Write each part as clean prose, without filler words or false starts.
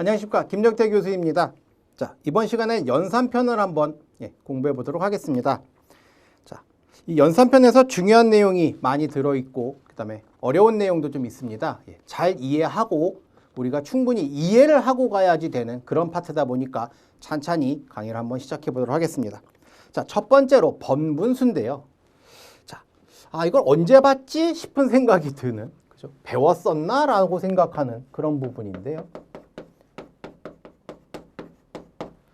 안녕하십니까, 김정태 교수입니다. 자, 이번 시간에 연산편을 한번 공부해 보도록 하겠습니다. 자, 이 연산편에서 중요한 내용이 많이 들어있고 그 다음에 어려운 내용도 좀 있습니다. 잘 이해하고 우리가 충분히 이해를 하고 가야지 되는 그런 파트다 보니까 찬찬히 강의를 한번 시작해 보도록 하겠습니다. 자, 첫 번째로 번분수인데요. 자, 이걸 언제 봤지 싶은 생각이 드는, 그죠? 배웠었나? 라고 생각하는 그런 부분인데요.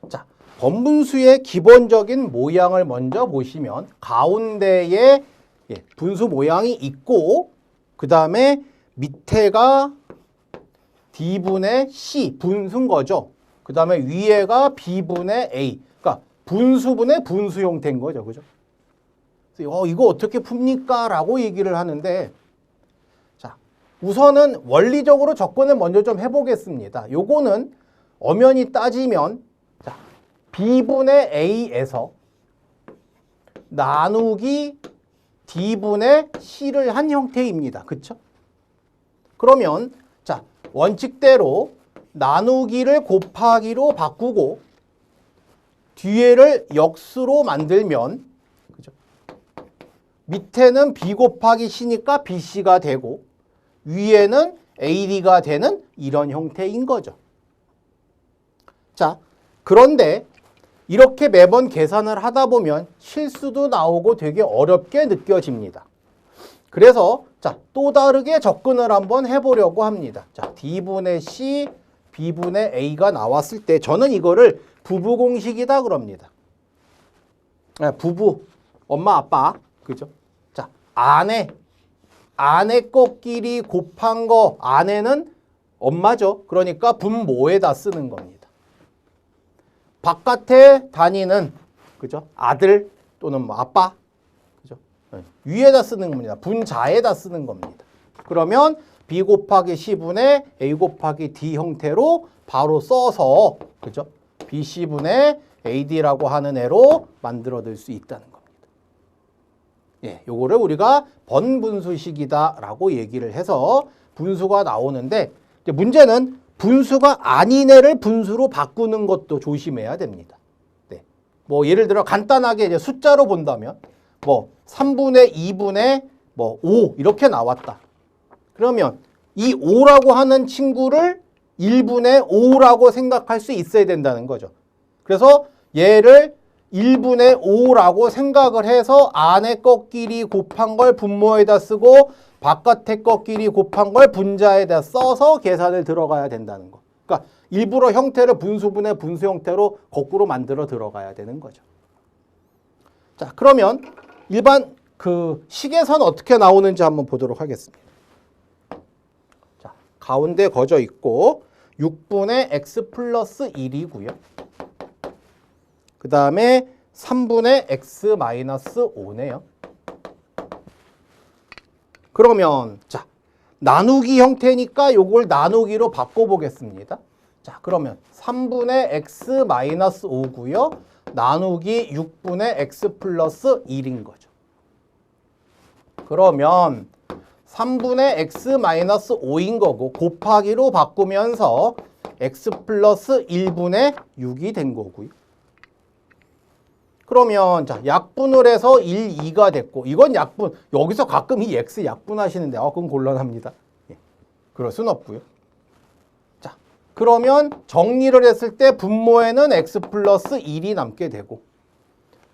자, 번분수의 기본적인 모양을 먼저 보시면 가운데에 분수 모양이 있고 그 다음에 밑에가 D분의 C, 분수인 거죠. 그 다음에 위에가 B분의 A, 그러니까 분수분의 분수 형태인 거죠. 그죠? 이거 어떻게 풉니까? 라고 얘기를 하는데, 자, 우선은 원리적으로 접근을 먼저 좀 해보겠습니다. 요거는 엄연히 따지면, 자, B분의 A에서 나누기 D분의 C를 한 형태입니다. 그쵸? 그러면, 자, 원칙대로 나누기를 곱하기로 바꾸고 뒤에를 역수로 만들면, 그죠? 밑에는 B 곱하기 C니까 BC가 되고 위에는 AD가 되는 이런 형태인 거죠. 자, 그런데 이렇게 매번 계산을 하다 보면 실수도 나오고 되게 어렵게 느껴집니다. 그래서 자, 또 다르게 접근을 한번 해보려고 합니다. 자, D분의 C, B분의 A가 나왔을 때 저는 이거를 부부공식이다 그럽니다. 부부, 엄마, 아빠, 그죠? 자, 아내 것끼리 곱한 거, 아내는 엄마죠. 그러니까 분모에다 쓰는 겁니다. 바깥에 다니는, 그죠? 아들 또는 뭐 아빠, 그죠? 위에다 쓰는 겁니다. 분자에다 쓰는 겁니다. 그러면 B 곱하기 C분의 A 곱하기 D 형태로 바로 써서, 그죠? BC분의 AD라고 하는 애로 만들어낼 수 있다는 겁니다. 요거를 우리가 번분수식이다라고 얘기를 해서 분수가 나오는데, 이제 문제는 분수가 아닌 애를 분수로 바꾸는 것도 조심해야 됩니다. 뭐 예를 들어 간단하게 이제 숫자로 본다면 뭐 3분의 2분의 뭐 5 이렇게 나왔다. 그러면 이 5라고 하는 친구를 1분의 5라고 생각할 수 있어야 된다는 거죠. 그래서 얘를 1분의 5라고 생각을 해서 안에 것끼리 곱한 걸 분모에다 쓰고 바깥에 것끼리 곱한 걸 분자에다 써서 계산을 들어가야 된다는 거. 그러니까 일부러 형태를 분수분의 분수 형태로 거꾸로 만들어 들어가야 되는 거죠. 자, 그러면 일반 그 식에서는 어떻게 나오는지 한번 보도록 하겠습니다. 자, 가운데 거저 있고 6분의 x 플러스 1이고요. 그 다음에 3분의 x 마이너스 5네요. 그러면 자, 나누기 형태니까 요걸 나누기로 바꿔보겠습니다. 자, 그러면 3분의 x 마이너스 5고요. 나누기 6분의 x 플러스 1인 거죠. 그러면 3분의 x 마이너스 5인 거고 곱하기로 바꾸면서 x 플러스 1분의 6이 된 거고요. 그러면 자, 약분을 해서 1, 2가 됐고 이건 약분, 여기서 가끔 이 x 약분하시는데 그건 곤란합니다. 그럴 순 없고요. 자, 그러면 정리를 했을 때 분모에는 x 플러스 1이 남게 되고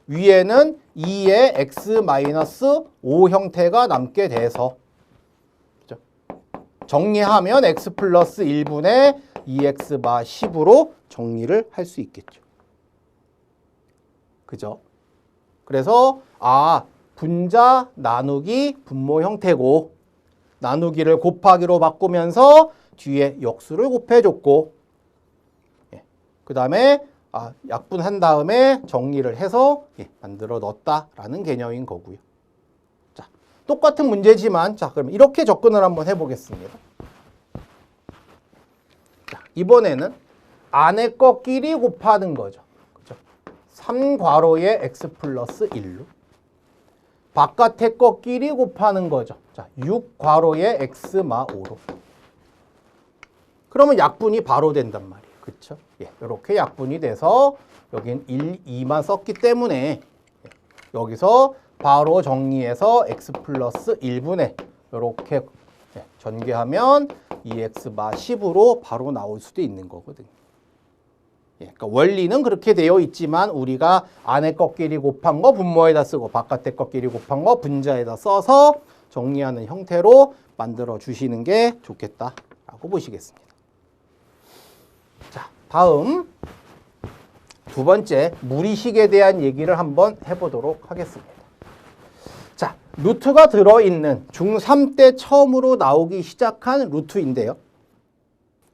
위에는 2의 x 마이너스 5 형태가 남게 돼서, 그죠? 정리하면 x 플러스 1분의 2x 바 10으로 정리를 할 수 있겠죠. 그죠? 그래서 분자 나누기 분모 형태고 나누기를 곱하기로 바꾸면서 뒤에 역수를 곱해줬고 그 다음에 약분한 다음에 정리를 해서 만들어 넣었다라는 개념인 거고요. 자, 똑같은 문제지만 자, 그럼 이렇게 접근을 한번 해보겠습니다. 자, 이번에는 안에 것끼리 곱하는 거죠. 3괄호에 x 플러스 1로 바깥에 것끼리 곱하는 거죠. 자, 6괄호에 x 마 5로 그러면 약분이 바로 된단 말이에요. 그렇죠? 예, 이렇게 약분이 돼서 여긴 1, 2만 썼기 때문에 여기서 바로 정리해서 x 플러스 1분의 이렇게 전개하면 2x 마 10으로 바로 나올 수도 있는 거거든요. 그러니까 원리는 그렇게 되어 있지만 우리가 안에 것끼리 곱한 거 분모에다 쓰고 바깥에 것끼리 곱한 거 분자에다 써서 정리하는 형태로 만들어 주시는 게 좋겠다라고 보시겠습니다. 자, 다음 두 번째 무리식에 대한 얘기를 한번 해보도록 하겠습니다. 자, 루트가 들어있는 중3 때 처음으로 나오기 시작한 루트인데요.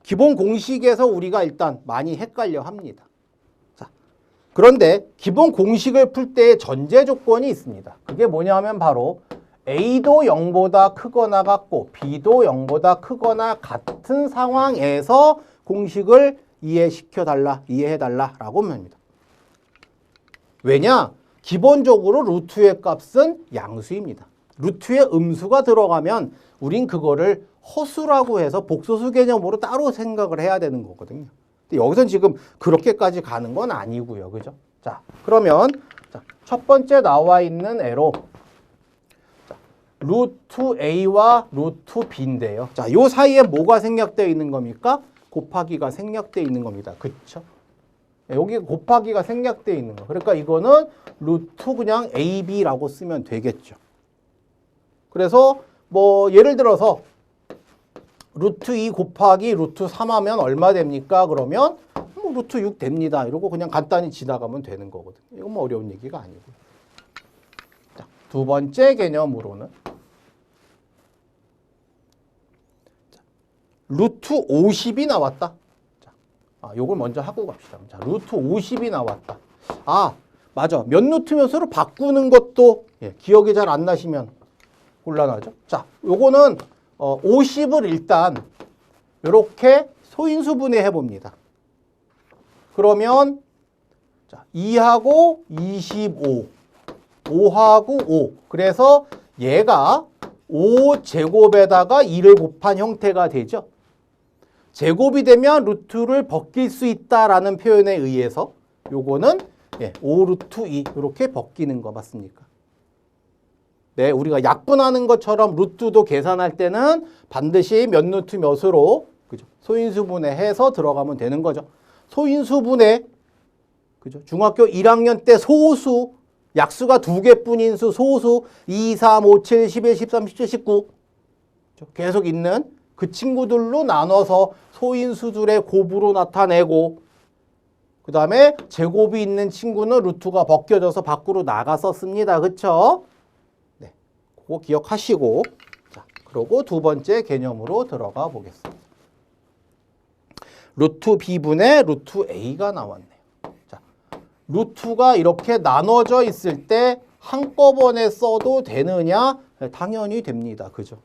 기본 공식에서 우리가 일단 많이 헷갈려 합니다. 자, 그런데 기본 공식을 풀 때의 전제 조건이 있습니다. 그게 뭐냐면 바로 A도 0보다 크거나 같고 B도 0보다 크거나 같은 상황에서 공식을 이해해달라라고 합니다. 왜냐? 기본적으로 루트의 값은 양수입니다. 루트에 음수가 들어가면 우린 그거를 허수라고 해서 복소수 개념으로 따로 생각을 해야 되는 거거든요. 근데 여기선 지금 그렇게까지 가는 건 아니고요. 그죠? 자, 그러면 첫 번째 나와 있는 애로 루트 A와 루트 B인데요. 자, 요 사이에 뭐가 생략되어 있는 겁니까? 곱하기가 생략되어 있는 겁니다. 그쵸? 여기 곱하기가 생략되어 있는 거. 그러니까 이거는 루트 그냥 AB라고 쓰면 되겠죠. 그래서 뭐 예를 들어서 루트 2 곱하기 루트 3 하면 얼마 됩니까? 그러면 뭐 루트 6 됩니다. 이러고 그냥 간단히 지나가면 되는 거거든요. 이건 뭐 어려운 얘기가 아니고요. 자, 두 번째 개념으로는 루트 50이 나왔다. 자, 요걸 먼저 하고 갑시다. 자, 루트 50이 나왔다. 아, 맞아. 몇 루트 몇으로 바꾸는 것도 기억이 잘 안 나시면 곤란하죠. 자, 요거는 50을 일단 이렇게 소인수분해 해봅니다. 그러면 자, 2하고 25, 5하고 5. 그래서 얘가 5제곱에다가 2를 곱한 형태가 되죠. 제곱이 되면 루트를 벗길 수 있다라는 표현에 의해서 요거는 5루트 2 이렇게 벗기는 거 맞습니까? 네, 우리가 약분하는 것처럼 루트도 계산할 때는 반드시 몇 루트 몇으로 그죠? 소인수분해해서 들어가면 되는 거죠. 소인수분해 그죠? 중학교 1학년 때 소수 약수가 2개뿐인 수 소수 2, 3, 5, 7, 11, 13, 17, 19 계속 있는 그 친구들로 나눠서 소인수들의 곱으로 나타내고 그 다음에 제곱이 있는 친구는 루트가 벗겨져서 밖으로 나가서 씁니다. 그쵸? 네, 그거 기억하시고 자, 그리고 두 번째 개념으로 들어가 보겠습니다. 루트 B분의 루트 A가 나왔네요. 자, 루트가 이렇게 나눠져 있을 때 한꺼번에 써도 되느냐? 당연히 됩니다. 그죠?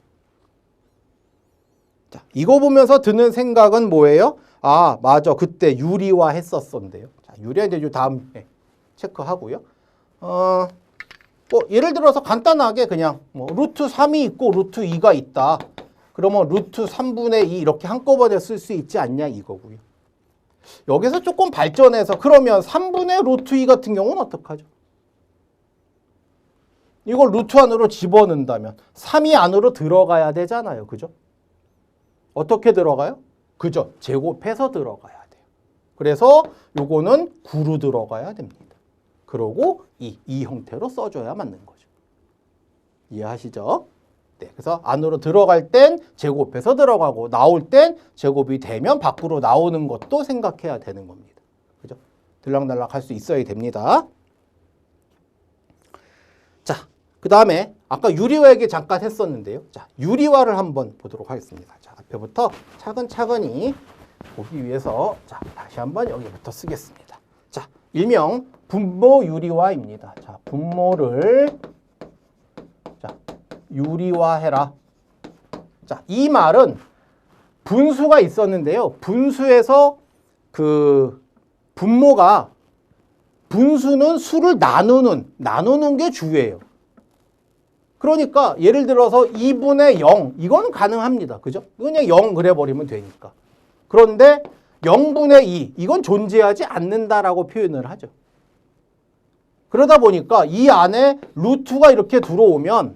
자, 이거 보면서 드는 생각은 뭐예요? 아, 맞아. 그때 유리화 했었었는데요. 자, 유리화 이제 다음에 체크하고요. 뭐 예를 들어서 간단하게 그냥 뭐 루트 3이 있고 루트 2가 있다. 그러면 루트 3분의 2 이렇게 한꺼번에 쓸 수 있지 않냐 이거고요. 여기서 조금 발전해서 그러면 3분의 루트 2 같은 경우는 어떡하죠? 이걸 루트 안으로 집어넣는다면 3이 안으로 들어가야 되잖아요. 그죠? 어떻게 들어가요? 그죠? 제곱해서 들어가야 돼요. 그래서 요거는 9로 들어가야 됩니다. 그러고 이 형태로 써줘야 맞는 거죠. 이해하시죠? 네, 그래서 안으로 들어갈 땐 제곱해서 들어가고 나올 땐 제곱이 되면 밖으로 나오는 것도 생각해야 되는 겁니다. 그죠? 들락날락 할 수 있어야 됩니다. 자, 그 다음에 아까 유리화 얘기 잠깐 했었는데요. 자, 유리화를 한번 보도록 하겠습니다. 자, 앞에부터 차근차근히 보기 위해서 자, 다시 한번 여기부터 쓰겠습니다. 자, 일명 분모 유리화입니다. 자, 분모를 자, 유리화해라. 자, 이 말은 분수가 있었는데요. 분수에서 그 분모가 분수는 수를 나누는 게 주예요. 그러니까 예를 들어서 2분의 0 이거는 가능합니다. 그죠? 그냥 0 그래버리면 되니까. 그런데 0분의 2 이건 존재하지 않는다라고 표현을 하죠. 그러다 보니까 이 안에 루트가 이렇게 들어오면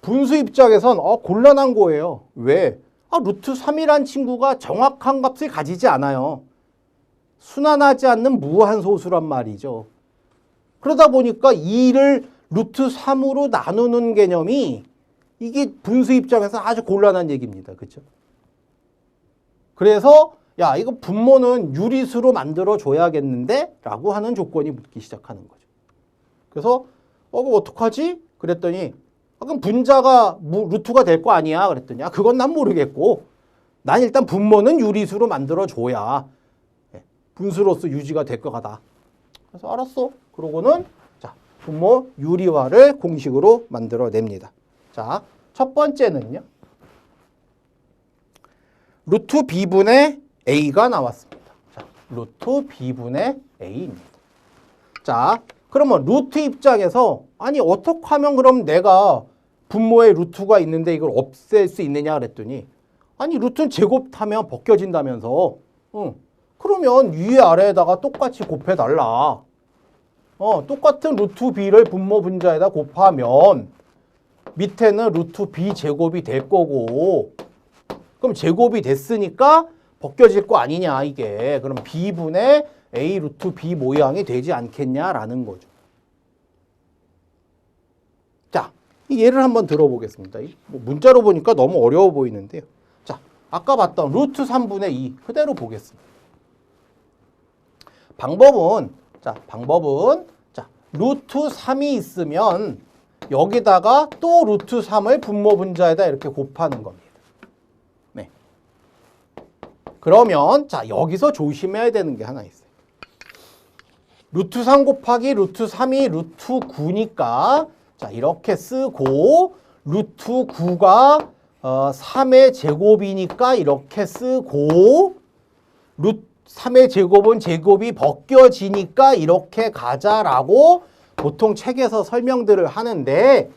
분수 입장에선 곤란한 거예요. 왜? 루트 3이란 친구가 정확한 값을 가지지 않아요. 순환하지 않는 무한 소수란 말이죠. 그러다 보니까 2를 루트 3으로 나누는 개념이 이게 분수 입장에서 아주 곤란한 얘기입니다. 그렇죠? 그래서 야 이거 분모는 유리수로 만들어 줘야겠는데? 라고 하는 조건이 붙기 시작하는 거죠. 그래서 그럼 어떡하지? 그랬더니 그럼 분자가 루트가 될 거 아니야? 그랬더니 그건 난 모르겠고 난 일단 분모는 유리수로 만들어 줘야 분수로서 유지가 될 것 같다. 그래서 알았어. 그러고는 자 분모 유리화를 공식으로 만들어냅니다. 자, 첫 번째는요. 루트 b분의 a가 나왔습니다. 자, 루트 b분의 a입니다. 자, 그러면 루트 입장에서 아니 어떻게 하면 그럼 내가 분모에 루트가 있는데 이걸 없앨 수 있느냐 그랬더니 아니 루트는 제곱하면 벗겨진다면서 그러면 위에 아래에다가 똑같이 곱해달라. 똑같은 루트 b를 분모 분자에다 곱하면 밑에는 루트 b 제곱이 될 거고 그럼 제곱이 됐으니까 벗겨질 거 아니냐 이게. 그럼 b분의 a 루트 b 모양이 되지 않겠냐라는 거죠. 자, 이 예를 한번 들어보겠습니다. 문자로 보니까 너무 어려워 보이는데요. 자, 아까 봤던 루트 3분의 2 그대로 보겠습니다. 방법은 루트 3이 있으면 여기다가 또 루트 3을 분모 분자에다 이렇게 곱하는 겁니다. 네. 그러면 자 여기서 조심해야 되는 게 하나 있어요. 루트 3 곱하기 루트 3이 루트 9니까 자 이렇게 쓰고 루트 9가 3의 제곱이니까 이렇게 쓰고 루트 3의 제곱은 제곱이 벗겨지니까 이렇게 가자라고 보통 책에서 설명들을 하는데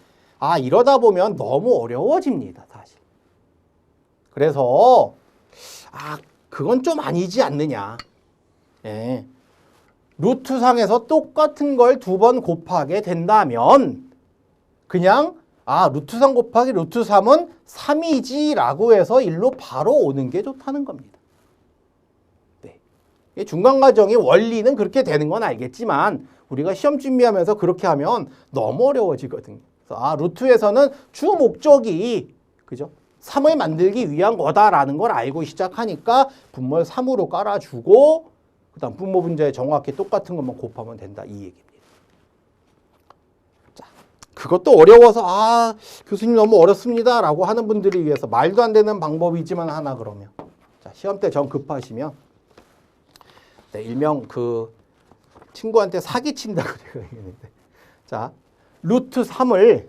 이러다 보면 너무 어려워집니다. 사실. 그래서 그건 좀 아니지 않느냐. 예. 루트상에서 똑같은 걸 두 번 곱하게 된다면 그냥 루트 3 곱하기 루트 3은 3이지 라고 해서 일로 바로 오는 게 좋다는 겁니다. 네. 중간과정의 원리는 그렇게 되는 건 알겠지만 우리가 시험 준비하면서 그렇게 하면 너무 어려워지거든요. 그래서 루트에서는 주 목적이 그죠? 3을 만들기 위한 거다라는 걸 알고 시작하니까 분모를 3으로 깔아주고 그다음 분모 분자에 정확히 똑같은 것만 곱하면 된다 이 얘기입니다. 자, 그것도 어려워서 교수님 너무 어렵습니다 라고 하는 분들을 위해서 말도 안 되는 방법이지만 하나 그러면 자, 시험 때 정 급하시면 네, 일명 친구한테 사기친다고 제가 얘기했는데 자, 루트 3을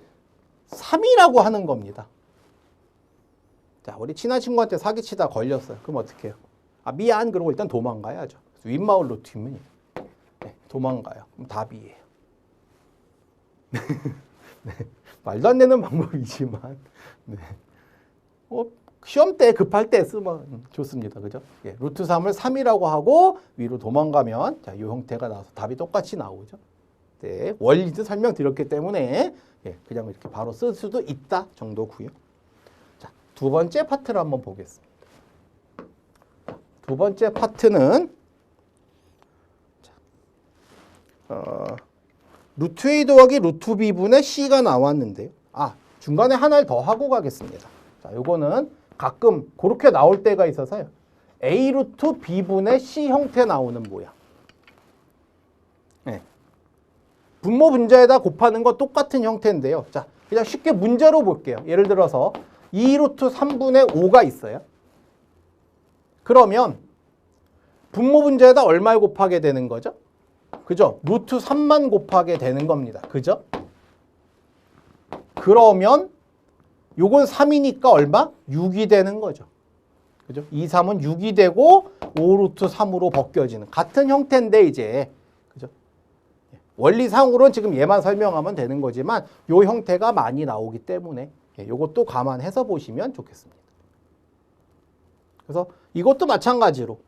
3이라고 하는 겁니다. 자, 우리 친한 친구한테 사기치다 걸렸어요. 그럼 어떻게 해요? 미안 그러고 일단 도망가야죠. 윗마을 루트면 네, 도망가요. 그럼 답이에요. 네, 말도 안 되는 방법이지만 네. 시험 때 급할 때 쓰면 좋습니다. 그죠? 예, 루트 3을 3이라고 하고 위로 도망가면 자, 이 형태가 나와서 답이 똑같이 나오죠. 네, 원리도 설명드렸기 때문에 그냥 이렇게 바로 쓸 수도 있다 정도고요. 자, 두 번째 파트를 한번 보겠습니다. 두 번째 파트는 루트 A 더하기 루트 B분의 C가 나왔는데요. 중간에 하나를 더 하고 가겠습니다. 자, 요거는 가끔 그렇게 나올 때가 있어서요. A 루트 B분의 C 형태 나오는 모양. 네. 분모 분자에다 곱하는 거 똑같은 형태인데요. 자, 그냥 쉽게 문제로 볼게요. 예를 들어서 2 루트 3분의 5가 있어요. 그러면 분모 분자에다 얼마를 곱하게 되는 거죠? 그죠? 루트 3만 곱하게 되는 겁니다. 그죠? 그러면 요건 3이니까 얼마? 6이 되는 거죠. 그죠? 2, 3은 6이 되고 5 루트 3으로 벗겨지는 같은 형태인데 이제 그죠? 원리상으로는 지금 얘만 설명하면 되는 거지만 요 형태가 많이 나오기 때문에 요것도 감안해서 보시면 좋겠습니다. 그래서 이것도 마찬가지로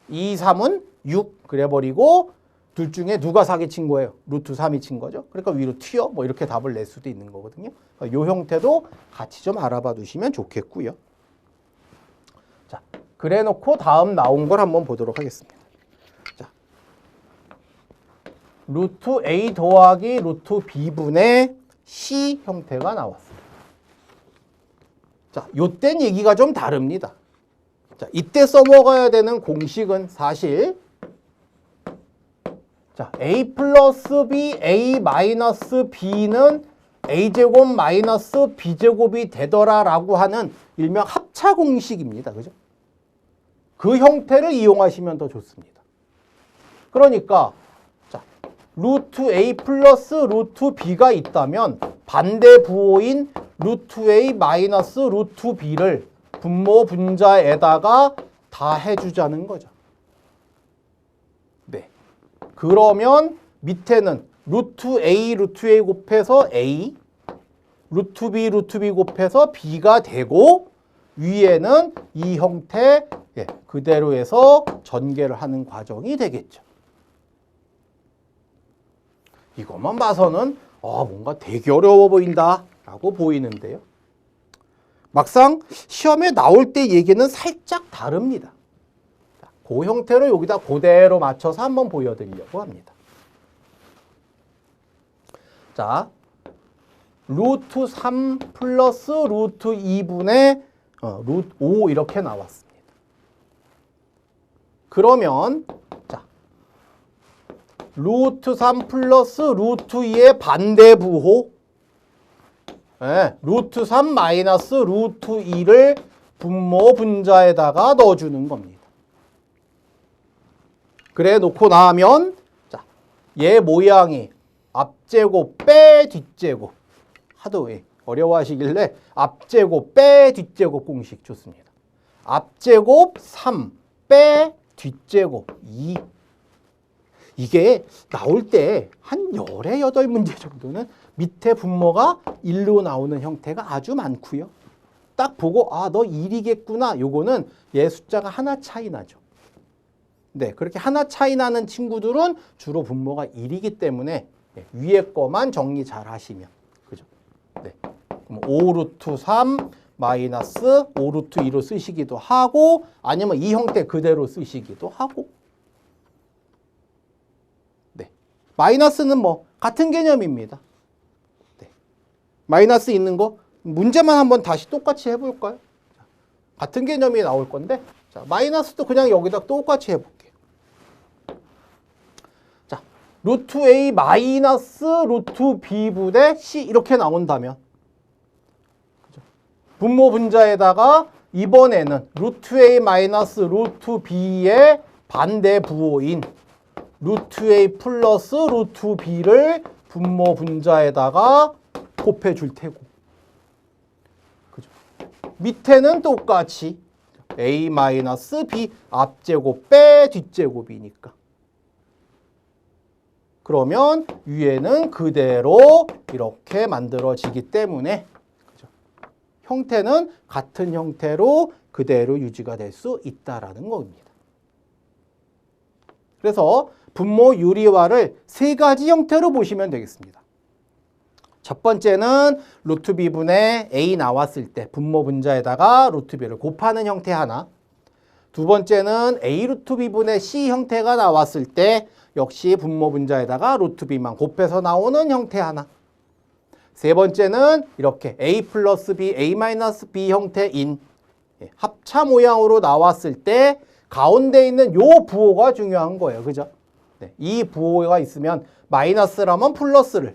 2, 3은 6 그래버리고 둘 중에 누가 사기친 거예요? 루트 3이 친 거죠. 그러니까 위로 튀어 뭐 이렇게 답을 낼 수도 있는 거거든요. 이 형태도 같이 좀 알아봐 두시면 좋겠고요. 자, 그래 놓고 다음 나온 걸 한번 보도록 하겠습니다. 자, 루트 A 더하기 루트 B분의 C 형태가 나왔습니다. 자, 요땐 얘기가 좀 다릅니다. 자, 이때 써먹어야 되는 공식은 사실 자, A 플러스 B, A 마이너스 B는 A제곱 마이너스 B제곱이 되더라 라고 하는 일명 합차 공식입니다. 그죠? 그 형태를 이용하시면 더 좋습니다. 그러니까 자, 루트 A 플러스 루트 B가 있다면 반대 부호인 루트 A 마이너스 루트 B를 분모 분자에다가 다 해주자는 거죠. 네. 그러면 밑에는 루트 A 곱해서 A, 루트 B 곱해서 B가 되고 위에는 이 형태 그대로 해서 전개를 하는 과정이 되겠죠. 이것만 봐서는 뭔가 되게 어려워 보인다 라고 보이는데요. 막상 시험에 나올 때 얘기는 살짝 다릅니다. 그 형태로 여기다 그대로 맞춰서 한번 보여드리려고 합니다. 자, 루트 3 플러스 루트 2분의 루트 5 이렇게 나왔습니다. 그러면 자, 루트 3 플러스 루트 2의 반대 부호 루트 3 마이너스 루트 2를 분모 분자에다가 넣어주는 겁니다. 그래 놓고 나면 자, 얘 모양이 앞제곱 빼 뒷제곱 하도 어려워하시길래 앞제곱 빼 뒷제곱 공식 좋습니다. 앞제곱 3 빼 뒷제곱 2 이게 나올 때 한 열에 8문제 정도는 밑에 분모가 1로 나오는 형태가 아주 많고요. 딱 보고 너 1이겠구나. 요거는 얘 숫자가 하나 차이 나죠. 네, 그렇게 하나 차이 나는 친구들은 주로 분모가 1이기 때문에 위에 거만 정리 잘 하시면 그죠? 네. 그럼 5루트 3 마이너스 5루트 2로 쓰시기도 하고 아니면 이 형태 그대로 쓰시기도 하고 네. 마이너스는 뭐 같은 개념입니다. 네. 마이너스 있는 거 문제만 한번 다시 똑같이 해볼까요? 같은 개념이 나올 건데 자, 마이너스도 그냥 여기다 똑같이 해볼게요. 자, 루트 A 마이너스 루트 B분의 C 이렇게 나온다면 그죠? 분모 분자에다가 이번에는 루트 A 마이너스 루트 B의 반대 부호인 루트 A 플러스 루트 B를 분모 분자에다가 곱해줄 테고 그죠? 밑에는 똑같이 A 마이너스 B 앞제곱 빼 뒷제곱이니까 그러면 위에는 그대로 이렇게 만들어지기 때문에 그죠? 형태는 같은 형태로 그대로 유지가 될 수 있다라는 겁니다. 그래서 분모 유리화를 세 가지 형태로 보시면 되겠습니다. 첫 번째는 루트 b분의 a 나왔을 때 분모 분자에다가 루트 b를 곱하는 형태 하나. 두 번째는 a 루트 b분의 c 형태가 나왔을 때 역시 분모 분자에다가 루트 b만 곱해서 나오는 형태 하나. 세 번째는 이렇게 a 플러스 b, a 마이너스 b 형태인 합차 모양으로 나왔을 때 가운데 있는 요 부호가 중요한 거예요. 그죠? 네, 이 부호가 있으면 마이너스라면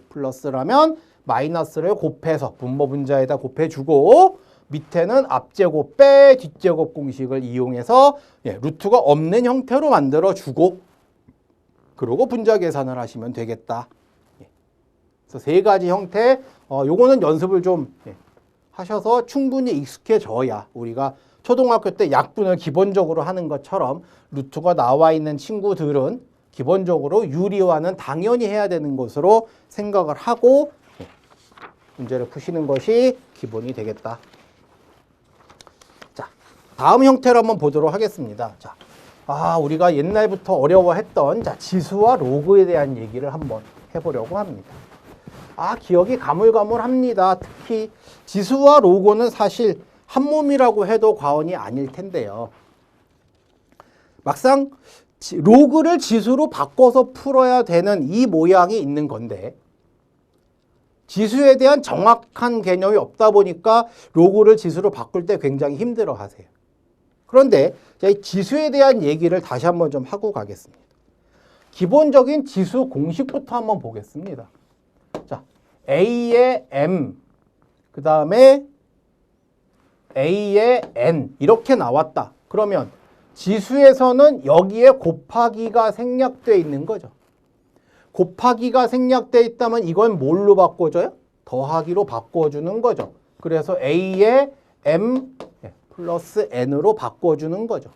플러스라면 마이너스를 곱해서 분모 분자에다 곱해주고 밑에는 앞제곱 빼 뒷제곱 공식을 이용해서 루트가 없는 형태로 만들어주고 그러고 분자 계산을 하시면 되겠다. 그래서 세 가지 형태 요거는 연습을 좀 하셔서 충분히 익숙해져야 우리가 초등학교 때 약분을 기본적으로 하는 것처럼 루트가 나와 있는 친구들은 기본적으로 유리화는 당연히 해야 되는 것으로 생각을 하고 문제를 푸시는 것이 기본이 되겠다. 자, 다음 형태를 한번 보도록 하겠습니다. 자, 우리가 옛날부터 어려워했던 지수와 로그에 대한 얘기를 한번 해보려고 합니다. 기억이 가물가물합니다. 특히 지수와 로그는 사실 한 몸이라고 해도 과언이 아닐 텐데요. 막상 로그를 지수로 바꿔서 풀어야 되는 이 모양이 있는 건데 지수에 대한 정확한 개념이 없다 보니까 로그를 지수로 바꿀 때 굉장히 힘들어 하세요. 그런데 이 지수에 대한 얘기를 다시 한번 좀 하고 가겠습니다. 기본적인 지수 공식부터 한번 보겠습니다. 자, A의 M, 그 다음에 A의 N 이렇게 나왔다. 그러면 지수에서는 여기에 곱하기가 생략되어 있는 거죠. 곱하기가 생략되어 있다면 이건 뭘로 바꿔줘요? 더하기로 바꿔주는 거죠. 그래서 A의 M 플러스 N으로 바꿔주는 거죠.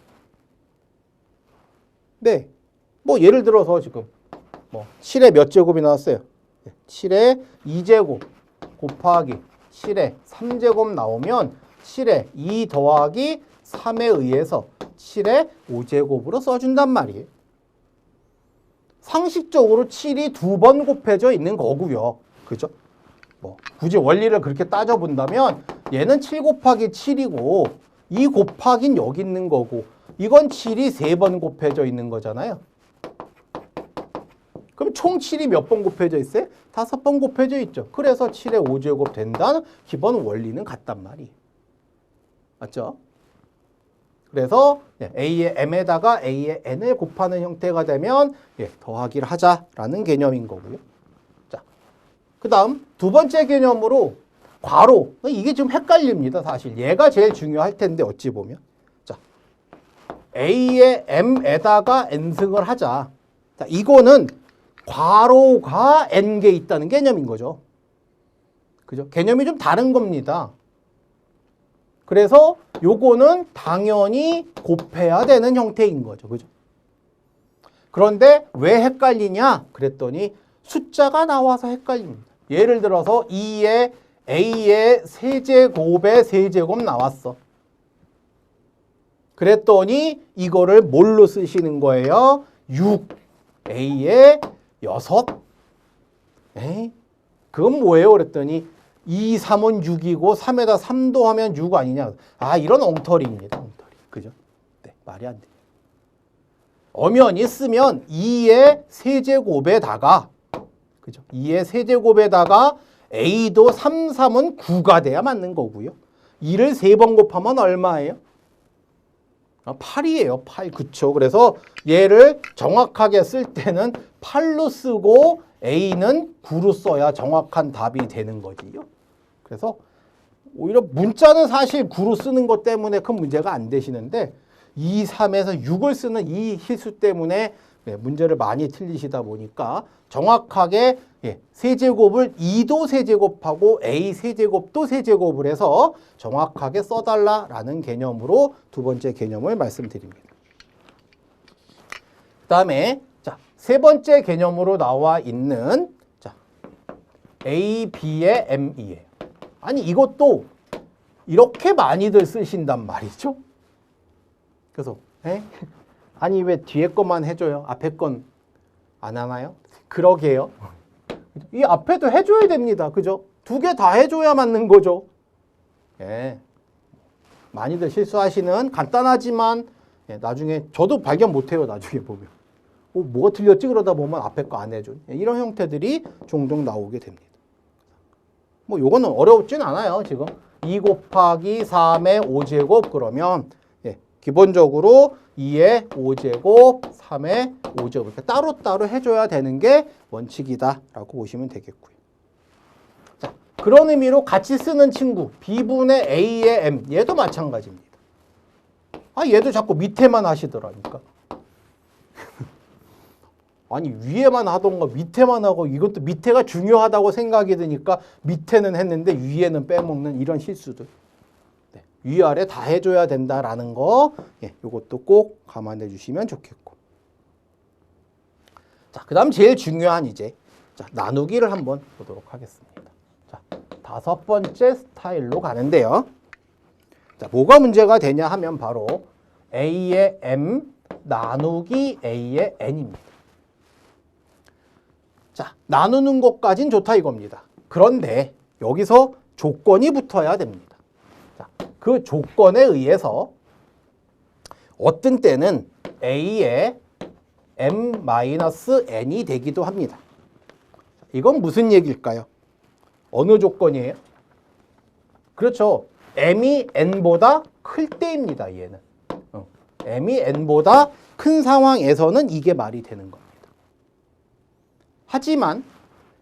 네, 뭐 예를 들어서 지금 7의 몇 제곱이 나왔어요? 7의 2제곱 곱하기 7의 3제곱 나오면 7의 2 더하기 3에 의해서 7의 5제곱으로 써준단 말이에요. 상식적으로 7이 2번 곱해져 있는 거고요. 그죠? 굳이 원리를 그렇게 따져본다면 얘는 7 곱하기 7이고 이 곱하기는 여기 있는 거고 이건 7이 3번 곱해져 있는 거잖아요. 그럼 총 7이 몇 번 곱해져 있어요? 5번 곱해져 있죠. 그래서 7의 5제곱 된다는 기본 원리는 같단 말이에요. 맞죠? 그래서 A의 M에다가 A의 N을 곱하는 형태가 되면 더하기를 하자라는 개념인 거고요. 자, 그 다음 두 번째 개념으로 괄호. 이게 좀 헷갈립니다. 사실 얘가 제일 중요할 텐데 어찌 보면. 자, A의 M에다가 N승을 하자. 자, 이거는 괄호가 N개 있다는 개념인 거죠. 그죠? 개념이 좀 다른 겁니다. 그래서 요거는 당연히 곱해야 되는 형태인 거죠. 그죠? 그런데 왜 헷갈리냐? 그랬더니 숫자가 나와서 헷갈립니다. 예를 들어서 2의 A의 세제곱의 세제곱 나왔어. 그랬더니 이거를 뭘로 쓰시는 거예요? 6. A의 6. 에이, 그건 뭐예요? 그랬더니 2, 3은 6이고 3에다 3 더하면 6 아니냐. 이런 엉터리입니다. 엉터리. 그죠? 네, 말이 안 돼요. 엄연히 쓰면 2의 세제곱에다가 그죠? 2의 세제곱에다가 A도 3, 3은 9가 돼야 맞는 거고요. 2를 3번 곱하면 얼마예요? 8이에요. 8. 그쵸? 그래서 얘를 정확하게 쓸 때는 8로 쓰고 A는 9로 써야 정확한 답이 되는 거지요. 그래서 오히려 문자는 사실 9로 쓰는 것 때문에 큰 문제가 안 되시는데 2, 3에서 6을 쓰는 이 실수 때문에 문제를 많이 틀리시다 보니까 정확하게 세제곱을 2도 세제곱하고 A 세제곱도 세제곱을 해서 정확하게 써달라라는 개념으로 두 번째 개념을 말씀드립니다. 그 다음에 세 번째 개념으로 나와 있는 A, B의 M이에요. 아니 이것도 이렇게 많이들 쓰신단 말이죠. 그래서 아니 왜 뒤에 것만 해줘요? 앞에 건 안 하나요? 그러게요. 이 앞에도 해줘야 됩니다. 그죠? 두 개 다 해줘야 맞는 거죠. 많이들 실수하시는 간단하지만 나중에 저도 발견 못해요. 나중에 보면. 뭐가 틀렸지? 그러다 보면 앞에 거 안 해줘. 이런 형태들이 종종 나오게 됩니다. 요거는 어렵진 않아요. 지금 2 곱하기 3의 5제곱 그러면 기본적으로 2의 5제곱, 3의 5제곱 이렇게 따로따로 해줘야 되는 게 원칙이다라고 보시면 되겠고요. 자, 그런 의미로 같이 쓰는 친구 B분의 A의 M 얘도 마찬가지입니다. 얘도 자꾸 밑에만 하시더라니까. 아니 위에만 하던가 밑에만 하고 이것도 밑에가 중요하다고 생각이 드니까 밑에는 했는데 위에는 빼먹는 이런 실수들. 위아래 다 해줘야 된다라는 거 이것도 꼭 감안해 주시면 좋겠고. 자, 그 다음 제일 중요한 이제 나누기를 한번 보도록 하겠습니다. 자, 5번째 스타일로 가는데요. 자, 뭐가 문제가 되냐 하면 바로 A의 M 나누기 A의 N입니다. 자, 나누는 것까진 좋다 이겁니다. 그런데 여기서 조건이 붙어야 됩니다. 자, 그 조건에 의해서 어떤 때는 A의 M-N이 되기도 합니다. 이건 무슨 얘기일까요? 어느 조건이에요? 그렇죠. M이 N보다 클 때입니다. 얘는. M이 N보다 큰 상황에서는 이게 말이 되는 겁니다. 하지만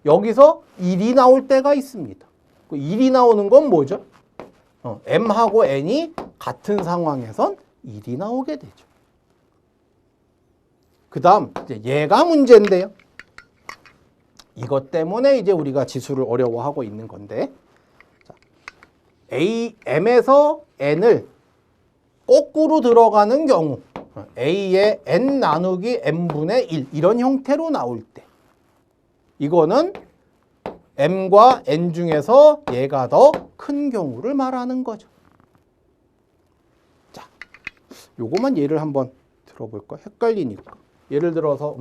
여기서 1이 나올 때가 있습니다. 그 1이 나오는 건 뭐죠? M하고 N이 같은 상황에선 1이 나오게 되죠. 그 다음 얘가 문제인데요. 이것 때문에 이제 우리가 지수를 어려워하고 있는 건데, 자, M에서 N을 거꾸로 들어가는 경우 A의 N 나누기 M분의 1 이런 형태로 나올 때 이거는 M과 N 중에서 얘가 더 큰 경우를 말하는 거죠. 자, 요거만 예를 한번 들어볼까? 헷갈리니까. 예를 들어서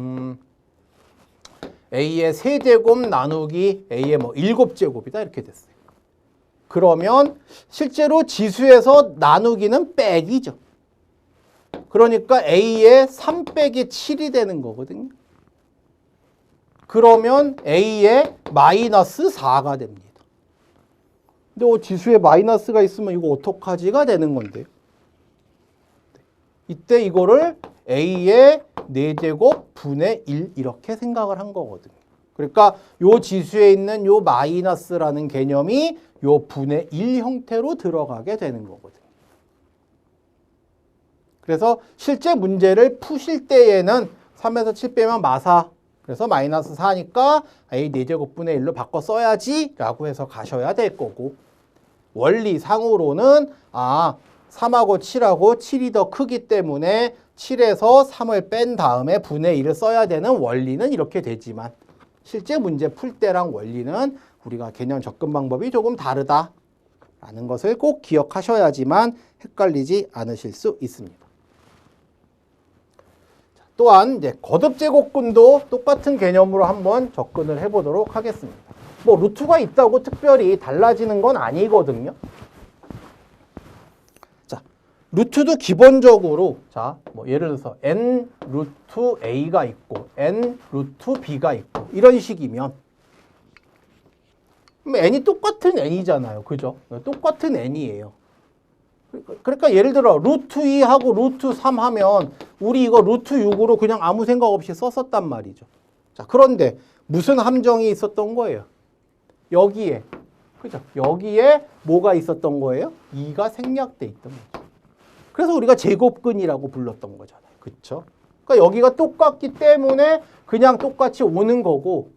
A의 세제곱 나누기 A의 뭐 7제곱이다 이렇게 됐어요. 그러면 실제로 지수에서 나누기는 빼기죠. 그러니까 A의 3 빼기 7이 되는 거거든요. 그러면 A의 마이너스 4가 됩니다. 근데 지수에 마이너스가 있으면 이거 어떡하지가 되는 건데요. 이때 이거를 A의 4제곱 분의 1 이렇게 생각을 한 거거든요. 그러니까 요 지수에 있는 요 마이너스라는 개념이 요 분의 1 형태로 들어가게 되는 거거든요. 그래서 실제 문제를 푸실 때에는 3에서 7 빼면 마사. 그래서 마이너스 4니까 A 4제곱 분의 1로 바꿔 써야지 라고 해서 가셔야 될 거고, 원리상으로는 3하고 7하고 7이 더 크기 때문에 7에서 3을 뺀 다음에 분의 1을 써야 되는 원리는 이렇게 되지만 실제 문제 풀 때랑 원리는 우리가 개념 접근 방법이 조금 다르다라는 것을 꼭 기억하셔야지만 헷갈리지 않으실 수 있습니다. 또한 이제 거듭제곱근도 똑같은 개념으로 한번 접근을 해보도록 하겠습니다. 뭐 루트가 있다고 특별히 달라지는 건 아니거든요. 자, 루트도 기본적으로 뭐 예를 들어서 n 루트 a가 있고 n 루트 b가 있고 이런 식이면 n이 똑같은 n이잖아요. 그죠? 똑같은 n이에요. 그러니까 예를 들어 루트 2하고 루트 3 하면 우리 이거 루트 6으로 그냥 아무 생각 없이 썼었단 말이죠. 자, 그런데 무슨 함정이 있었던 거예요? 여기에, 그죠? 여기에 뭐가 있었던 거예요? 2가 생략돼 있던 거죠. 그래서 우리가 제곱근이라고 불렀던 거잖아요. 그렇죠? 그러니까 여기가 똑같기 때문에 그냥 똑같이 오는 거고,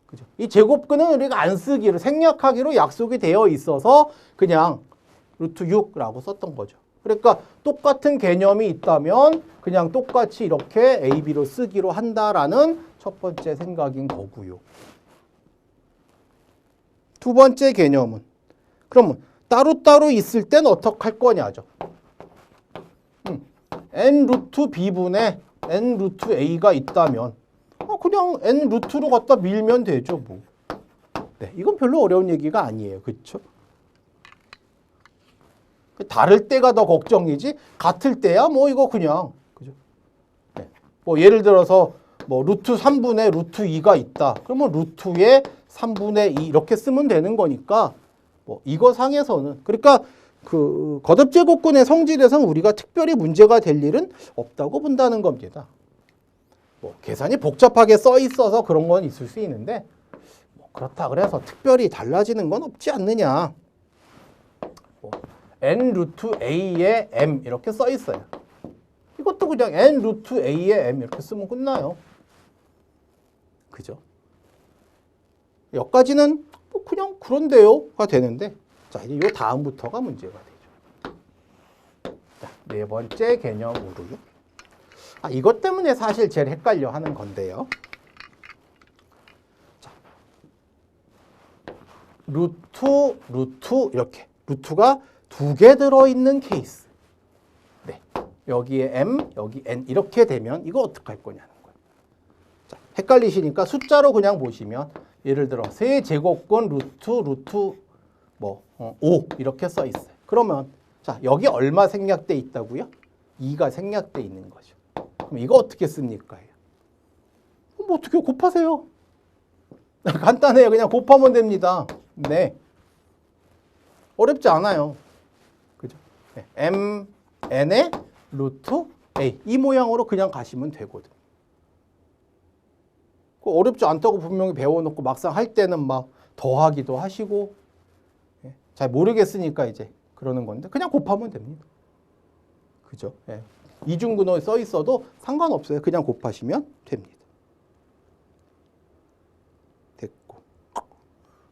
그죠? 이 제곱근은 우리가 안 쓰기로, 생략하기로 약속이 되어 있어서 그냥 루트 6라고 썼던 거죠. 그러니까 똑같은 개념이 있다면 그냥 똑같이 이렇게 A, B로 쓰기로 한다라는 첫 번째 생각인 거고요. 두 번째 개념은 그러면 따로따로 있을 땐 어떻게 할 거냐죠. n 루트 b분의 n 루트 a가 있다면 그냥 n 루트로 갖다 밀면 되죠. 뭐. 네, 이건 별로 어려운 얘기가 아니에요. 그렇죠? 다를 때가 더 걱정이지 같을 때야 뭐 이거 그냥 그죠? 네. 뭐 예를 들어서 뭐 루트 3분의 루트 2가 있다. 그러면 루트의 3분의 2 이렇게 쓰면 되는 거니까 뭐 이거 상에서는 그러니까 그 거듭제곱근의 성질에서는 우리가 특별히 문제가 될 일은 없다고 본다는 겁니다. 뭐 계산이 복잡하게 써 있어서 그런 건 있을 수 있는데 뭐 그렇다 그래서 특별히 달라지는 건 없지 않느냐. 뭐 n 루트 a의 m 이렇게 써 있어요. 이것도 그냥 n 루트 a의 m 이렇게 쓰면 끝나요. 그죠? 여기까지는 뭐 그냥 그런데요가 되는데 자 이제 요 다음부터가 문제가 되죠. 자, 네 번째 개념으로요. 이것 때문에 사실 제일 헷갈려 하는 건데요. 자, 루트 이렇게 루트가 두 개 들어있는 케이스. 네. 여기에 m, 여기 n 이렇게 되면 이거 어떻게 할 거냐는 거예요. 자, 헷갈리시니까 숫자로 그냥 보시면 예를 들어 세제곱권 루트 5 이렇게 써 있어요. 그러면 자, 여기 얼마 생략돼 있다고요? 2가 생략돼 있는 거죠. 그럼 이거 어떻게 씁니까? 뭐 어떻게 곱하세요? 간단해요. 그냥 곱하면 됩니다. 네. 어렵지 않아요. 그죠? 네. m, n의 루트 a. 이 모양으로 그냥 가시면 되거든. 어렵지 않다고 분명히 배워놓고 막상 할 때는 막 더하기도 하시고 잘 모르겠으니까 이제 그러는 건데 그냥 곱하면 됩니다. 그죠? 예. 이중근호에 써 있어도 상관없어요. 그냥 곱하시면 됩니다. 됐고.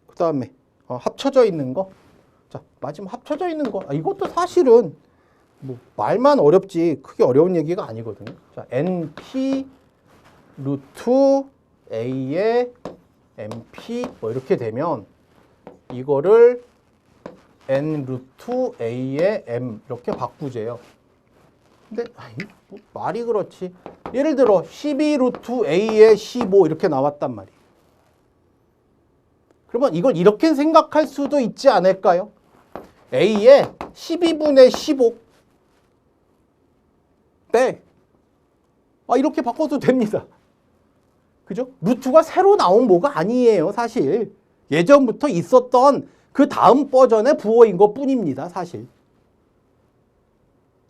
그 다음에 합쳐져 있는 거. 자, 마지막 합쳐져 있는 거. 이것도 사실은 뭐 말만 어렵지 크게 어려운 얘기가 아니거든요. 자, np 루트 a의 np 뭐 이렇게 되면 이거를 n 루트 a의 m 이렇게 바꾸재요. 근데 뭐 말이 그렇지. 예를 들어 12 루트 a의 15 이렇게 나왔단 말이에요. 그러면 이걸 이렇게 생각할 수도 있지 않을까요? a의 12분의 15 네. 이렇게 바꿔도 됩니다. 그죠? 루트가 새로 나온 뭐가 아니에요, 사실. 예전부터 있었던 그 다음 버전의 부호인 것 뿐입니다, 사실.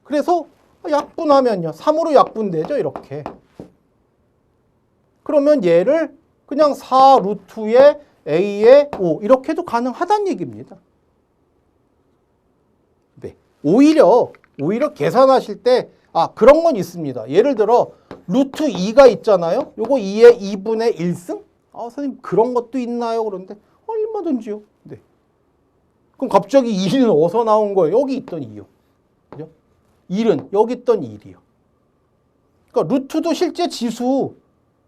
그래서 약분하면요. 3으로 약분되죠, 이렇게. 그러면 얘를 그냥 4 루트의 a의 5 이렇게 해도 가능하다는 얘기입니다. 네. 오히려 계산하실 때 그런 건 있습니다. 예를 들어 루트 2가 있잖아요. 요거 2의 2분의 1승? 선생님 그런 것도 있나요? 그런데 얼마든지요. 네. 그럼 갑자기 1은 어디서 나온 거예요? 여기 있던 2요. 그죠? 1은 여기 있던 1이요. 그러니까 루트도 실제 지수.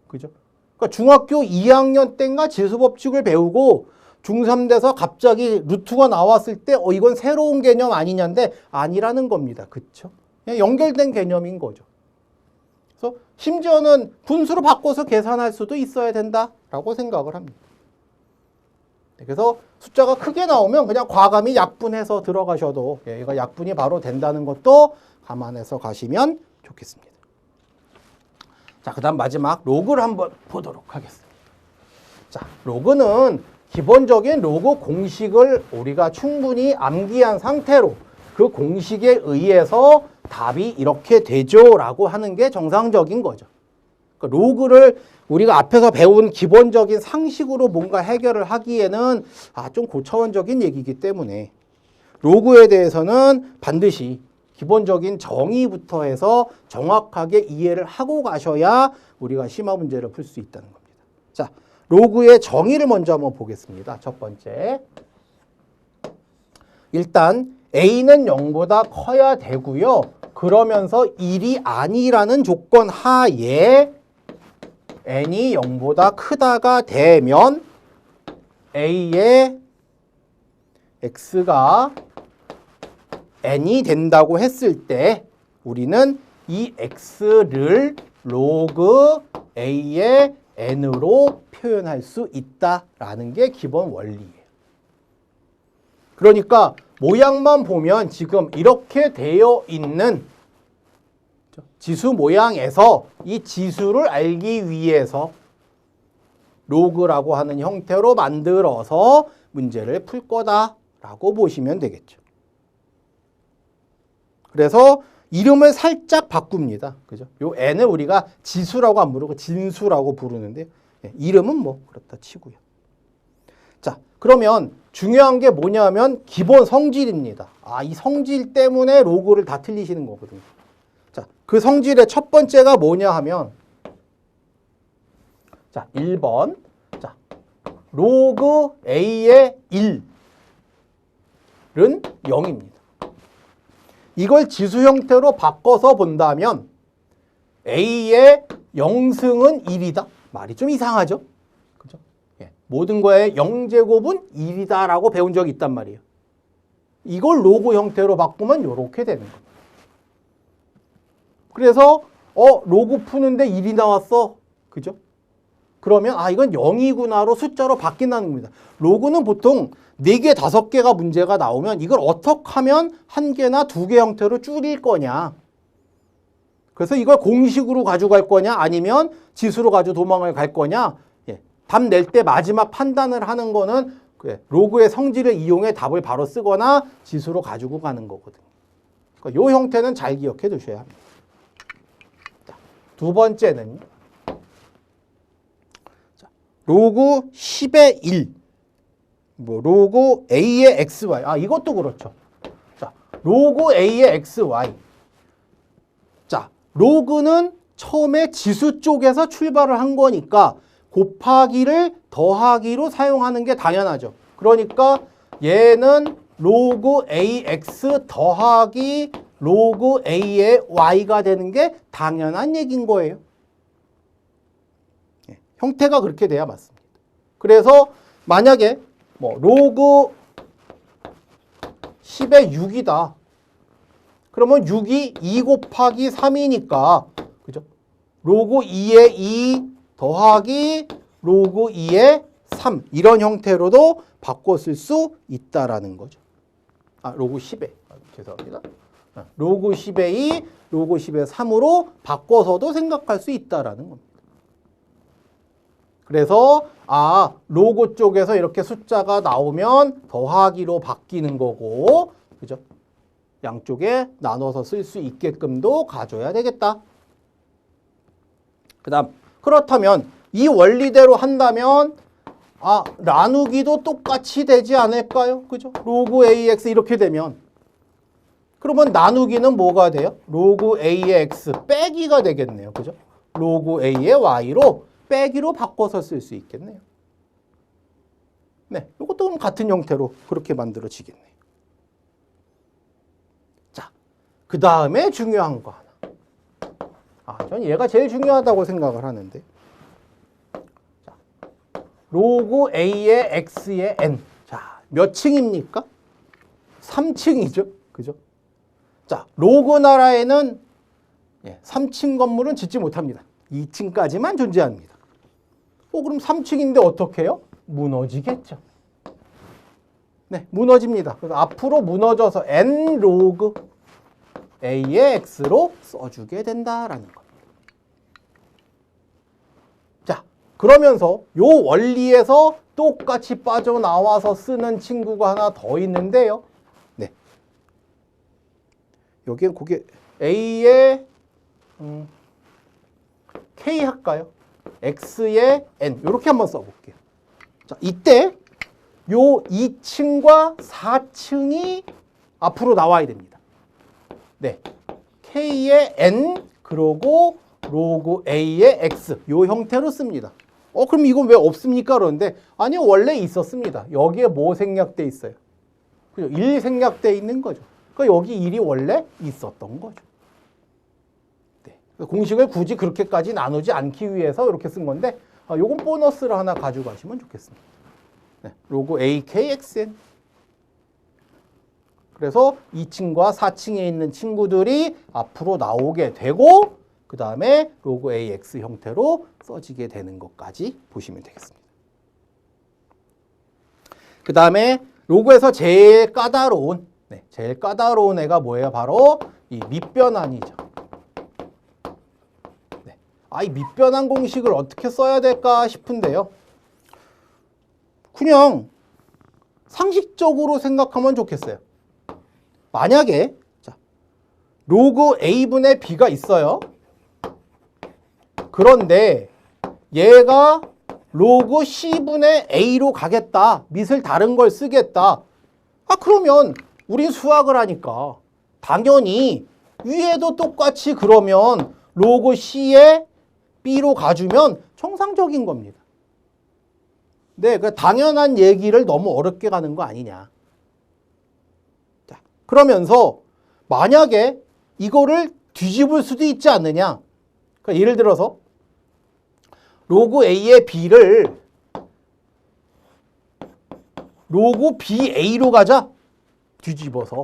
그죠? 그러니까 중학교 2학년 때인가 지수법칙을 배우고 중3 돼서 갑자기 루트가 나왔을 때 이건 새로운 개념 아니냐인데 아니라는 겁니다. 그쵸? 그냥 연결된 개념인 거죠. 그래서 심지어는 분수로 바꿔서 계산할 수도 있어야 된다라고 생각을 합니다. 그래서 숫자가 크게 나오면 그냥 과감히 약분해서 들어가셔도 얘가 약분이 바로 된다는 것도 감안해서 가시면 좋겠습니다. 자, 그 다음 마지막 로그를 한번 보도록 하겠습니다. 자, 로그는 기본적인 로그 공식을 우리가 충분히 암기한 상태로 그 공식에 의해서 답이 이렇게 되죠 라고 하는 게 정상적인 거죠. 그러니까 로그를 우리가 앞에서 배운 기본적인 상식으로 뭔가 해결을 하기에는 좀 고차원적인 얘기이기 때문에 로그에 대해서는 반드시 기본적인 정의부터 해서 정확하게 이해를 하고 가셔야 우리가 심화 문제를 풀 수 있다는 겁니다. 자, 로그의 정의를 먼저 한번 보겠습니다. 첫 번째. 일단 a는 0보다 커야 되고요. 그러면서 1이 아니라는 조건 하에 n이 0보다 크다가 되면 a의 x가 n이 된다고 했을 때 우리는 이 x를 로그 a의 n으로 표현할 수 있다라는 게 기본 원리예요. 그러니까 모양만 보면 지금 이렇게 되어 있는 지수 모양에서 이 지수를 알기 위해서 로그라고 하는 형태로 만들어서 문제를 풀 거다라고 보시면 되겠죠. 그래서 이름을 살짝 바꿉니다. 그죠? 요 n을 우리가 지수라고 안 부르고 진수라고 부르는데 이름은 뭐 그렇다 치고요. 자, 그러면 중요한 게 뭐냐면 기본 성질입니다. 이 성질 때문에 로그를 다 틀리시는 거거든요. 자, 그 성질의 첫 번째가 뭐냐 하면 자, 1번. 자, 로그 a의 1은 0입니다. 이걸 지수 형태로 바꿔서 본다면 a의 0승은 1이다. 말이 좀 이상하죠? 그죠? 모든 거에 0제곱은 1이다 라고 배운 적이 있단 말이에요. 이걸 로그 형태로 바꾸면 이렇게 되는 거예요. 그래서 로그 푸는데 1이 나왔어. 그죠? 그러면 이건 0이구나로 숫자로 바뀐다는 겁니다. 로그는 보통 4개, 5개가 문제가 나오면 이걸 어떻게 하면 1개나 2개 형태로 줄일 거냐. 그래서 이걸 공식으로 가져갈 거냐 아니면 지수로 가지고 도망을 갈 거냐. 답 낼 때 마지막 판단을 하는 거는 로그의 성질을 이용해 답을 바로 쓰거나 지수로 가지고 가는 거거든요. 그러니까 이 형태는 잘 기억해 두셔야 합니다. 자, 두 번째는 로그 10의 1, 로그 A의 XY. 이것도 그렇죠. 자, 로그 A의 XY. 자, 로그는 처음에 지수 쪽에서 출발을 한 거니까 곱하기를 더하기로 사용하는 게 당연하죠. 그러니까 얘는 로그 AX 더하기 로그 A의 Y가 되는 게 당연한 얘기인 거예요. 형태가 그렇게 돼야 맞습니다. 그래서 만약에 로그 10의 6이다. 그러면 6이 2 곱하기 3이니까 그죠? 로그 2의 2 더하기 로그 2의 3 이런 형태로도 바꿔 쓸 수 있다라는 거죠. 로그 10의 죄송합니다. 로그 10의 2, 로그 10의 3으로 바꿔서도 생각할 수 있다라는 겁니다. 그래서 로그 쪽에서 이렇게 숫자가 나오면 더하기로 바뀌는 거고, 그죠? 양쪽에 나눠서 쓸 수 있게끔도 가져야 되겠다. 그렇다면 이 원리대로 한다면 나누기도 똑같이 되지 않을까요? 그죠? 로그 AX 이렇게 되면 그러면 나누기는 뭐가 돼요? 로그 A의 X 빼기가 되겠네요. 그죠? 로그 A의 Y로 빼기로 바꿔서 쓸 수 있겠네요. 네, 이것도 그럼 같은 형태로 그렇게 만들어지겠네요. 자, 그 다음에 중요한 거 하나. 저는 얘가 제일 중요하다고 생각을 하는데. 자, 로그 A의 X의 N. 자, 몇 층입니까? 3층이죠. 그죠? 자, 로그 나라에는 3층 건물은 짓지 못합니다. 2층까지만 존재합니다. 그럼 3층인데 어떻게 해요? 무너지겠죠. 네, 무너집니다. 그래서 앞으로 무너져서 N 로그 A의 X로 써주게 된다라는 겁니다. 자, 그러면서 요 원리에서 똑같이 빠져나와서 쓰는 친구가 하나 더 있는데요. 네. 여기엔 그게 A의 K 할까요? X의 N. 이렇게 한번 써볼게요. 자, 이때 요 2층과 4층이 앞으로 나와야 됩니다. 네. K의 N, 그러고 로그 A의 X. 요 형태로 씁니다. 그럼 이건 왜 없습니까? 그러는데, 아니요, 원래 있었습니다. 여기에 뭐 생략돼 있어요? 그죠? 1 생략돼 있는 거죠. 그러니까 여기 1이 원래 있었던 거죠. 네. 공식을 굳이 그렇게까지 나누지 않기 위해서 이렇게 쓴 건데, 요건 보너스를 하나 가져가시면 좋겠습니다. 네. 로그 AKXN. 그래서 2층과 4층에 있는 친구들이 앞으로 나오게 되고, 그 다음에 로그 AX 형태로 써지게 되는 것까지 보시면 되겠습니다. 그 다음에 로그에서 제일 까다로운 애가 뭐예요? 바로 이 밑변환이죠. 네. 이 밑변환 공식을 어떻게 써야 될까 싶은데요. 그냥 상식적으로 생각하면 좋겠어요. 만약에 로그 A분의 B가 있어요. 그런데 얘가 로그 C분의 A로 가겠다. 밑을 다른 걸 쓰겠다. 그러면 우린 수학을 하니까 당연히 위에도 똑같이 그러면 로그 C의 B로 가주면 정상적인 겁니다. 네, 그 당연한 얘기를 너무 어렵게 가는 거 아니냐. 자, 그러면서 만약에 이거를 뒤집을 수도 있지 않느냐. 그러니까 예를 들어서 로그 A의 B를 로그 BA로 가자. 뒤집어서.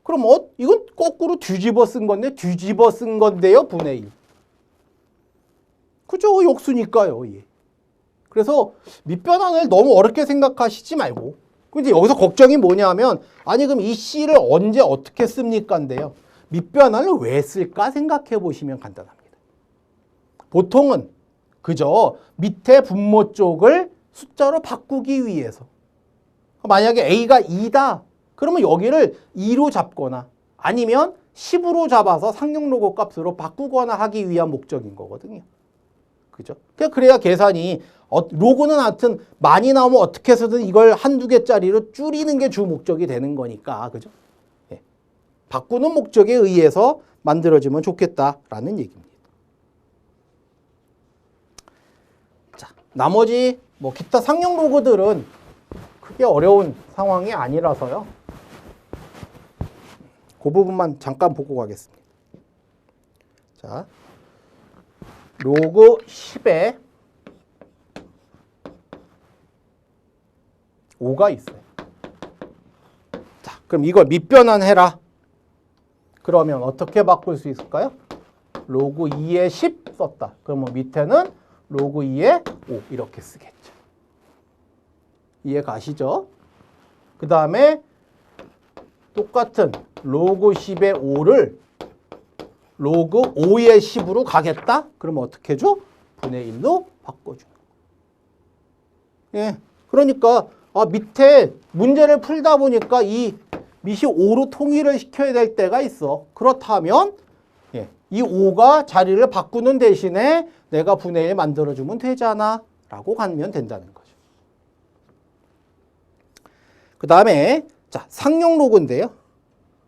그럼 이건 거꾸로 뒤집어 쓴 건데 뒤집어 쓴 건데요. 분의 1. 그죠? 역수니까요. 예. 그래서 밑변환을 너무 어렵게 생각하시지 말고. 근데 여기서 걱정이 뭐냐면 아니 그럼 이 C를 언제 어떻게 씁니까인데요. 밑변환을 왜 쓸까 생각해 보시면 간단합니다. 보통은 그저 밑에 분모 쪽을 숫자로 바꾸기 위해서. 만약에 A가 2다. 그러면 여기를 2로 잡거나 아니면 10으로 잡아서 상용로그 값으로 바꾸거나 하기 위한 목적인 거거든요. 그죠? 그래야 계산이 로그는 하여튼 많이 나오면 어떻게 해서든 이걸 한두 개짜리로 줄이는 게 주 목적이 되는 거니까. 그죠? 예. 바꾸는 목적에 의해서 만들어지면 좋겠다라는 얘기입니다. 자, 나머지 뭐 기타 상용 로그들은 크게 어려운 상황이 아니라서요. 그 부분만 잠깐 보고 가겠습니다. 자, 로그 10에 5가 있어요. 자, 그럼 이걸 밑변환해라. 그러면 어떻게 바꿀 수 있을까요? 로그 2에 10 썼다. 그러면 밑에는 로그 2에 5 이렇게 쓰겠죠. 이해 가시죠? 그 다음에 똑같은 로그 10의 5를 로그 5의 10으로 가겠다? 그러면 어떻게 해줘? 분의 1로 바꿔주는 거. 예. 그러니까 밑에 문제를 풀다 보니까 이 밑이 5로 통일을 시켜야 될 때가 있어. 그렇다면 이 5가 자리를 바꾸는 대신에 내가 분의 1 만들어주면 되잖아 라고 가면 된다는 거죠. 그 다음에 자 상용 로그인데요.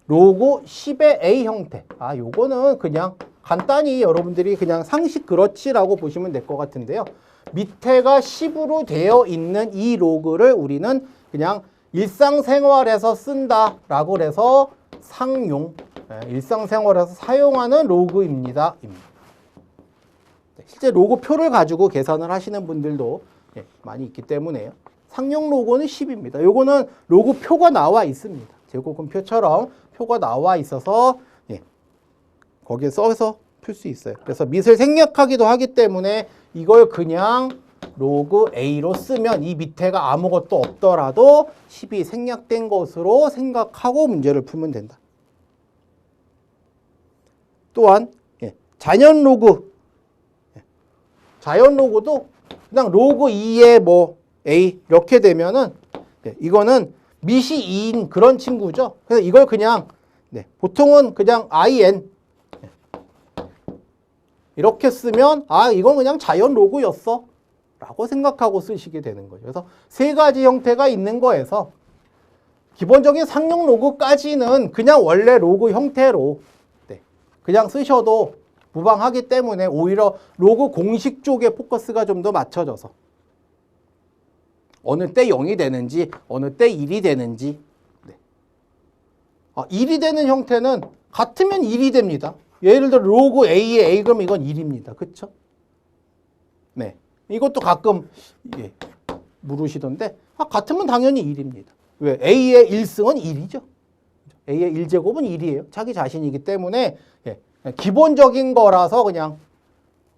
로그 10의 A 형태. 요거는 그냥 간단히 여러분들이 그냥 상식 그렇지라고 보시면 될 것 같은데요. 밑에가 10으로 되어 있는 이 로그를 우리는 그냥 일상생활에서 쓴다라고 해서 상용, 일상생활에서 사용하는 로그입니다. 실제 로그표를 가지고 계산을 하시는 분들도 많이 있기 때문에요. 상용 로그는 10입니다. 요거는 로그표가 나와 있습니다. 제곱근표처럼 표가 나와 있어서 거기에 써서 풀 수 있어요. 그래서 밑을 생략하기도 하기 때문에 이걸 그냥 로그 A로 쓰면 이 밑에가 아무것도 없더라도 10이 생략된 것으로 생각하고 문제를 풀면 된다. 또한 자연 로그, 자연 로그도 그냥 로그 2에 뭐 A 이렇게 되면은 이거는 밑이 2인 그런 친구죠. 그래서 이걸 그냥 보통은 그냥 IN 이렇게 쓰면 이건 그냥 자연 로그였어 라고 생각하고 쓰시게 되는 거죠. 그래서 세 가지 형태가 있는 거에서 기본적인 상용 로그까지는 그냥 원래 로그 형태로 그냥 쓰셔도 무방하기 때문에 오히려 로그 공식 쪽에 포커스가 좀 더 맞춰져서 어느 때 0이 되는지 어느 때 1이 되는지 1이 되는 형태는 같으면 1이 됩니다. 예를 들어 로그 A의 A 그러면 이건 1입니다. 그쵸? 네. 이것도 가끔 물으시던데 같으면 당연히 1입니다. 왜? A의 1승은 1이죠. A의 1제곱은 1이에요. 자기 자신이기 때문에 기본적인 거라서 그냥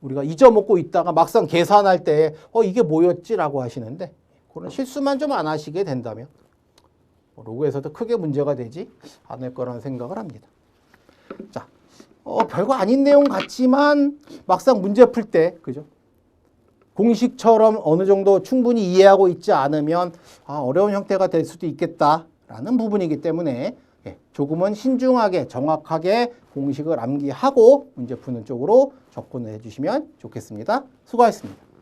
우리가 잊어먹고 있다가 막상 계산할 때 이게 뭐였지라고 하시는데 그런 실수만 좀 안 하시게 된다면 로그에서도 크게 문제가 되지 않을 거라는 생각을 합니다. 자, 별거 아닌 내용 같지만 막상 문제 풀 때 그죠? 공식처럼 어느 정도 충분히 이해하고 있지 않으면 어려운 형태가 될 수도 있겠다라는 부분이기 때문에 조금은 신중하게 정확하게 공식을 암기하고 문제 푸는 쪽으로 접근을 해주시면 좋겠습니다. 수고하셨습니다.